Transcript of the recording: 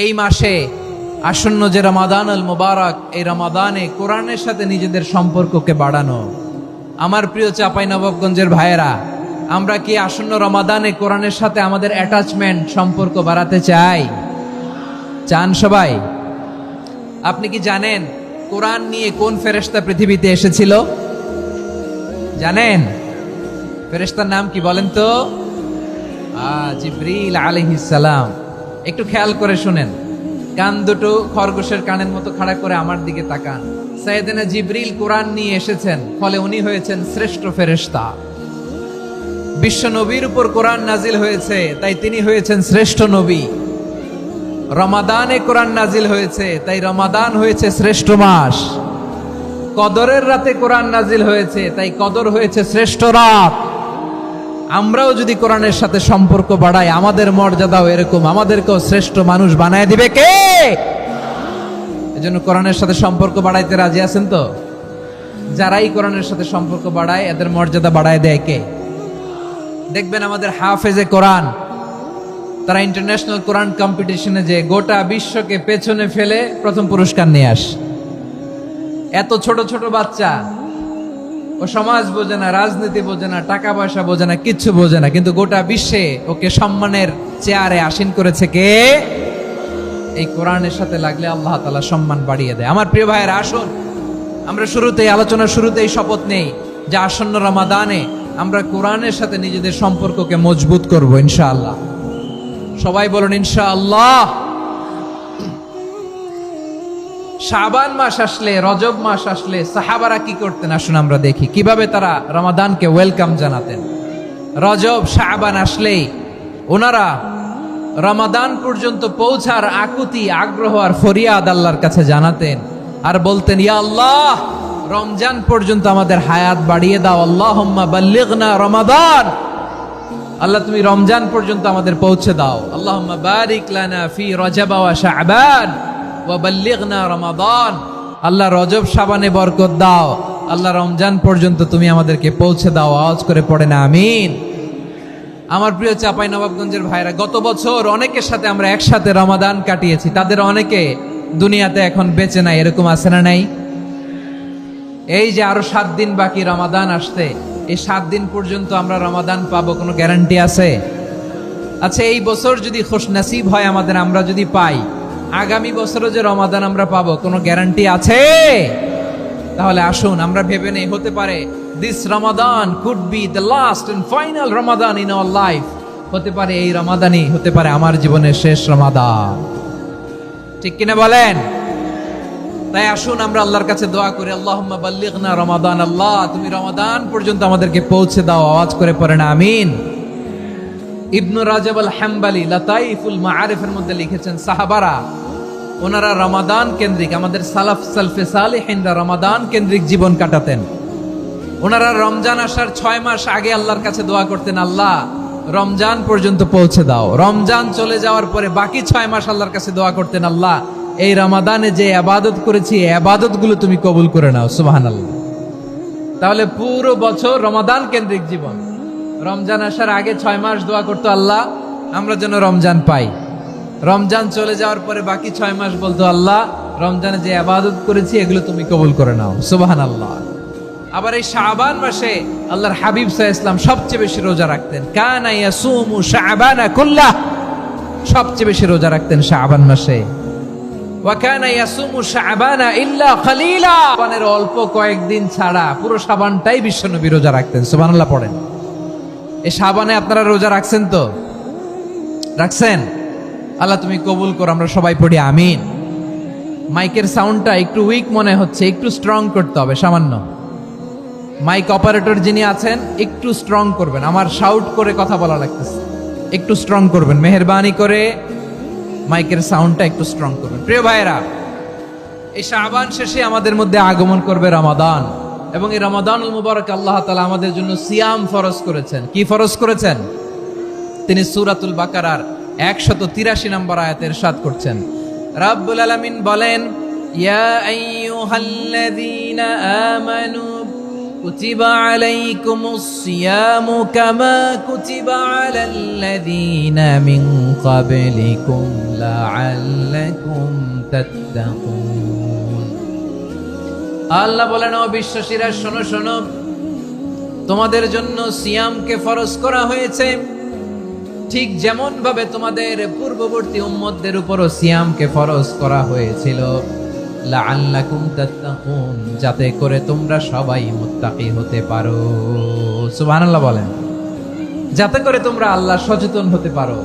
এই মাসে আসন্ন যে রমাদান আল মুবারক, এই রমাদানে কোরআনের সাথে নিজেদের সম্পর্ককে বাড়ানো। আমার প্রিয় চাঁপাইনবাবগঞ্জের ভাইয়েরা, আমরা কি আসন্ন রমাদানে কোরআনের সাথে আমাদের অ্যাটাচমেন্ট, সম্পর্ক বাড়াতে চাই? চান সবাই? আপনি কি জানেন কোরআন নিয়ে কোন ফেরেশতা পৃথিবীতে এসেছিল? জানেন ফেরেশতার নাম কি বলেন তো? জিবরিল আলাইহিস সালাম। একটু খেয়াল করে শুনেন, কান দুটো খরগোশের কানের মতো খাড়া করে আমার দিকে তাকান। সাইয়েদনা জিবরিল কোরআন নিয়ে এসেছেন, ফলে উনি হয়েছেন শ্রেষ্ঠ ফেরেশতা। বিশ্ব নবীর উপর কোরআন নাজিল হয়েছে, তাই তিনি হয়েছেন শ্রেষ্ঠ নবী। রমাদানে কোরআন নাজিল হয়েছে, তাই রমাদান হয়েছে শ্রেষ্ঠ মাস। কদরের রাতে কোরআন নাজিল হয়েছে, তাই কদর হয়েছে শ্রেষ্ঠ রাত। আমরাও যদি কোরআনের সাথে সম্পর্ক বাড়াই, আমাদের মর্যাদাও এরকম, আমাদেরকেও শ্রেষ্ঠ মানুষ বানায় দিবে কে? এজন্য কোরআনের সাথে সম্পর্ক বাড়াইতে রাজি আছেন তো? যারাই কোরআনের সাথে সম্পর্ক বাড়ায়, এদের মর্যাদা বাড়ায় দেয় কে? দেখবেন আমাদের হাফেজে কোরআন, তারা ইন্টারন্যাশনাল কোরআন কম্পিটিশনে যে গোটা বিশ্বকে পেছনে ফেলে প্রথম পুরস্কার নিয়ে আসে। এত ছোট ছোট বাচ্চা, ও সমাজ বোঝে না, রাজনীতি বোঝে না, টাকা পয়সা বোঝে না, কিচ্ছু বোঝে না, কিন্তু গোটা বিশ্বে ওকে সম্মানের চেয়ারে আসীন করেছে কে? এই কোরআনের সাথে লাগলে আল্লাহ তাআলা সম্মান বাড়িয়ে দেয়। আমার প্রিয় ভাইয়েরা, আসুন আমরা শুরুতেই, আলোচনার শুরুতেই শপথ নেই যে আসন্ন রমাদানে আমরা কোরআনের সাথে নিজেদের সম্পর্ককে মজবুত করব ইনশাআল্লাহ। সবাই বলুন ইনশাআল্লাহ। শাবান মাস আসলে, রজব মাস আসলে সাহাবারা কি করতেন? আসুন আমরা দেখি কিভাবে তারা রমাদানকে ওয়েলকাম জানাতেন। রজব শাবান আসলেই ওনারা রমাদান পর্যন্ত পৌঁছার আকুতি, আগ্রহ আর ফরিয়াদ আল্লাহর কাছে জানাতেন আর বলতেন, ইয়া আল্লাহ, রমজান পর্যন্ত আমাদের হায়াত বাড়িয়ে দাও। আল্লাহুম্মা বাল্লিগনা রমাদান, আল্লাহ তুমি রমজান পর্যন্ত আমাদের পৌঁছে দাও। আল্লাহুম্মা বারিক লানা ফি রজব ওয়া শাবান ওয়া বাল্লিগনা রমাদান, আল্লাহ রজব শাবানে বরকত দাও, আল্লাহ রমজান পর্যন্ত তুমি আমাদেরকে পৌঁছে দাও। আওয়াজ করে পড়েন আমিন। আমার প্রিয় চাঁপাইনবাবগঞ্জের ভাইরা, গত বছর অনেকের সাথে আমরা একসাথে রমাদান কাটিয়েছি, তাদের অনেকে দুনিয়াতে এখন বেঁচে নাই, এরকম আছে না নাই? এই যে আরো 7 দিন বাকি রমাদান আসতে, এই 7 দিন পর্যন্ত আমরা রমাদান পাবো, কোনো গ্যারান্টি আছে? আচ্ছা, এই বছর যদি খুশনসিব হয় আমাদের, আমরা যদি পাই, আগামী বছরও যে রমাদান আমরা পাবো, কোনো গ্যারান্টি আছে? তাহলে আসুন আমরা ভেবে নেই, হতে পারে this Ramadan could be the last and final Ramadan in our life. হতে পারে এই রমাদানই হতে পারে আমার জীবনের শেষ রমাদান। ঠিক কিনা বলেন? তাই আসুন আমরা আল্লাহর কাছে দোয়া করি, আল্লাহুম্মা বাল্লিগনা রমাদান, আল্লাহ তুমি রমাদান পর্যন্ত আমাদেরকে পৌঁছে দাও। আওয়াজ করে পড়েন আমিন। ইবনু রাজব আল হাম্বলি লাতাইফুল মাআরিফের মধ্যে লিখেছেন, সাহাবারা ওনারা রমাদান কেন্দ্রিক, আমাদের সালাফ সালফে সালেহিনরা রমাদান কেন্দ্রিক জীবন কাটাতেন। ওনারা রমজান আসার 6 মাস আগে আল্লাহর কাছে দোয়া করতেন, আল্লাহ রমজান পর্যন্ত পৌঁছে দাও। রমজান চলে যাওয়ার পরে বাকি 6 মাস আল্লাহর কাছে দোয়া করতেন, আল্লাহ এই রমাদানে যে ইবাদত করেছি, এই ইবাদতগুলো তুমি কবুল করে নাও। সুবহানাল্লাহ। তাহলে পুরো বছর রমাদান কেন্দ্রিক জীবন। রমজান আসার আগে 6 মাস দোয়া করতো, আল্লাহ আমরা যেন রমজান পাই। রমজান চলে যাওয়ার পরে বাকি 6 মাস বলতো, আল্লাহ রমজানে যে ইবাদত করেছি এগুলো তুমি কবুল করে নাও। সুবহানাল্লাহ। আবার এই শাবান মাসে আল্লাহর হাবিব সাল্লাল্লাহু আলাইহি ওয়াসাল্লাম সবচেয়ে বেশি রোজা রাখতেন। কানা ইয়াসুমু শাবানা কুল্লাহ, সবচেয়ে বেশি রোজা রাখতেন শাবান মাসে। ওয়া কানা ইয়াসুমু শাবানা ইল্লা কালিলা, শাবানের অল্প কয়েকদিন ছাড়া পুরো শাবানটাই বিশ্বনবী রোজা রাখতেন। সুবহানাল্লাহ পড়েন। এই শাবানে আপনারা রোজা রাখছেন তো? রাখছেন? আল্লাহ তুমি কবুল করো। আমরা সবাই পড়ি আমিন। মাইকের সাউন্ডটা একটু উইক মনে হচ্ছে, একটু স্ট্রং করতে হবে সামান্য। মাইক অপারেটর যিনি আছেন একটু স্ট্রং করবেন, আমার শাউট করে কথা বলা লাগতেছে, একটু স্ট্রং করবেন মেহেরবানি করে। মাইকের সাউন্ডটা একটু স্ট্রং করবেন। প্রিয় ভাইয়েরা, এই শাবান শেষে আমাদের মধ্যে আগমন করবে রমাদান, এবং এই রমাদানুল মুবারক আল্লাহ তাআলা আমাদের জন্য সিয়াম ফরজ করেছেন। কি ফরজ করেছেন? তিনি সূরাতুল বাকারার 183 নম্বর আয়াতে ইরশাদ করছেন, রাব্বুল আলামিন বলেন, ইয়া আইয়ুহাল্লাযীনা আমানু কুতিবা আলাইকুমুস সিয়ামু কামা কুতিবা আলাল্লাযীনা মিন ক্বাবলিকুম লাআল্লাকুম তাত্তাকুন। আল্লাহ বলেন, ও বিশ্বাসীরা শোনো শোনো, তোমাদের জন্য সিয়ামকে ফরজ করা হয়েছে, ঠিক যেমন ভাবে তোমাদের পূর্ববর্তী উম্মতদের উপরও সিয়ামকে ফরজ করা হয়েছিল, লাআল্লাকুম তাত্তাকুন, যাতে করে তোমরা সবাই মুত্তাকি হতে পারো। সুবহানাল্লাহ বলেন, যাতে করে তোমরা আল্লাহ সচেতন হতে পারো।